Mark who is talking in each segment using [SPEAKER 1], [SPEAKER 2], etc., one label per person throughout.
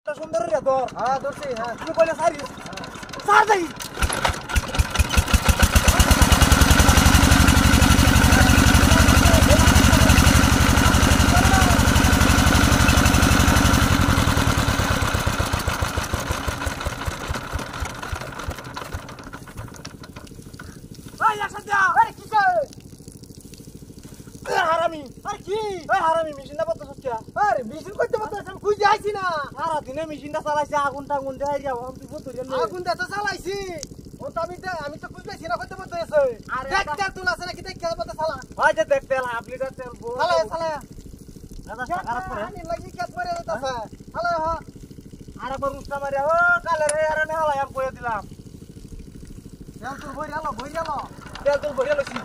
[SPEAKER 1] একটা সুন্দর রে ধর
[SPEAKER 2] হ্যাঁ ধরছি হ্যাঁ
[SPEAKER 1] তুই কইলে সারি সার দেই আয় আসা আরে কি কই হারামি আরে কি এই হারামি মেশিনটা বন্ধ করছে আরে মেশিন করতে বন্ধ আমি খুঁজে আইছি না সারা দিনে মেশিনটা চালাইছে আগুনটা দেই যাও আমি তুই বন্ধ করি আগুনটা তো চালাইছি ও তো আমি তো খুঁজেছি না করতে বন্ধ হইছে আরে দেখ তেল তুল আছে নাকি দেখ কেন বন্ধ চালা হয় যে দেখ তেল হাফ লিটার তেল চালা দাদা খারাপ করে আমি লাগি কেত মারে দিতাছে চালা হ আরে বরুস্তা মারে ও কালে রে আরে না হলাই আমি কইয়া দিলাম তেল তুল বইরা লছি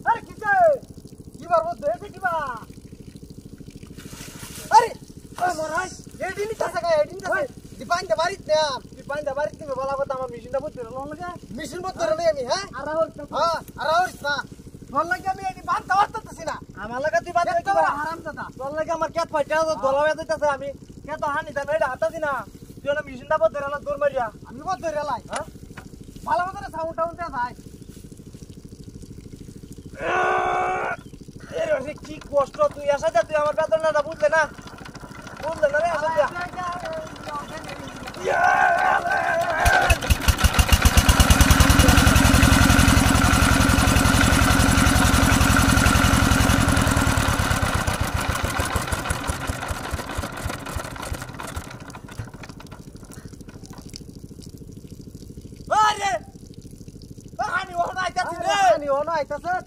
[SPEAKER 1] আরে কি বার মধ্যে এসে কিবা আরে মরাই এডিন নিতাছে দিপাইন্দা বাড়িতে তুমি বলা কথা আমার মেশিনটা বন্ধ করে লন লাগা মেশিন বন্ধ করে আমি হ্যাঁ আর রাহুল না লন লাগা আমি এডি বাঁধতে পারতেছি না আমার লাগা তুই বাঁধতে কি হারামজাদা লন লাগা আমার কেত ফাইটা দলা হয়ে যাইতাছে আমি কেত হানি দাম এটা হাতা দিনা তুই না মেশিনটা বন্ধ করে দৌড় মারিয়া আমি বন্ধ করে লাই হ্যাঁ ভালো মতো সাউন্ড টাউন্ড দে ভাই এরে কি কষ্ট তুই আসা যা তুই আমার বেদনাটা বুঝলে না রে আসা যা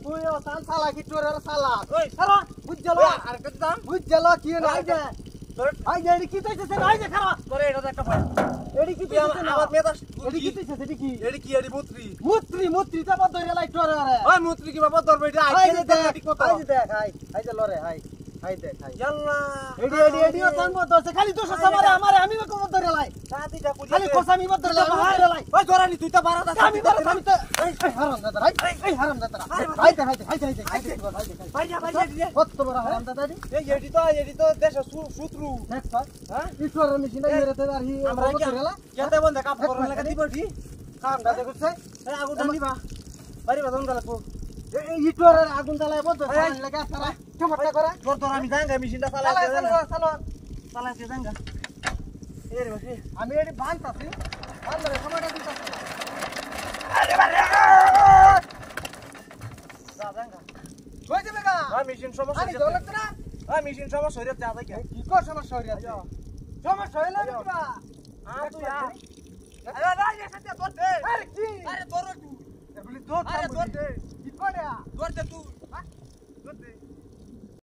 [SPEAKER 1] তুই সালা কি চোরের সালা ওই খারা বুঝজলো আর কতদাম বুঝজলো কি নাই যে আই যে এডি কি কইতেছে নাই যে খারা করে এটা একটা ভাই এডি কি কইতেছে আমার মেদা এডি কি কইতেছে এডি কি এডি মুত্রি তা বদ ধরে লাই চোরে আরে ওই মুত্রি কি বাবা ধরবে এটা আই দেখ আই যে লরে হাই দেখ জাল্লা এডি ও তান বদ ধরছে খালি দোষ আমারে আমি কো বদ ধরে লাই সাথীটা পুজি খালি কোসামি বদ ধরে লাই ওই জরানি তুই তো বারাদা আমি তো এই হারামজাদা এই হারামজাদা হাই কত বড় হারামজাদা এই এডি তো দেশ শত্রু দেখ হ্যাঁ ঈশ্বরের মেশিন এরেতে আর হি আমরা কেতে বন্ধ কাপ করন লাগা দিব ঠিক কামটা দেখছস এই আগুন দিবা বাড়ি বাদন গালাকো এই ইটরের আগুন জ্বালায় বন্ধ লাগা সারা চমৎকার করে তোর আমি যাঙ্গা মেশিনটা চালাইতে যাঙ্গা এরে বসে আমি এডি বানতাছি বানলে সময়টা দিতাছি আরে বারে যাঙ্গা কই যাবে গা মেশিন সমস্যা আমি দৌলত না মেশিন সমস্যা হইরা যা যাই কি কর সমস্যা হইরা সমস্যা হইলা কিবা তুই আরে রাই এসে তোর দে আরে কি আরে তোর তুই বলি তোর আরে তোর দে কি করে তোর দে তুই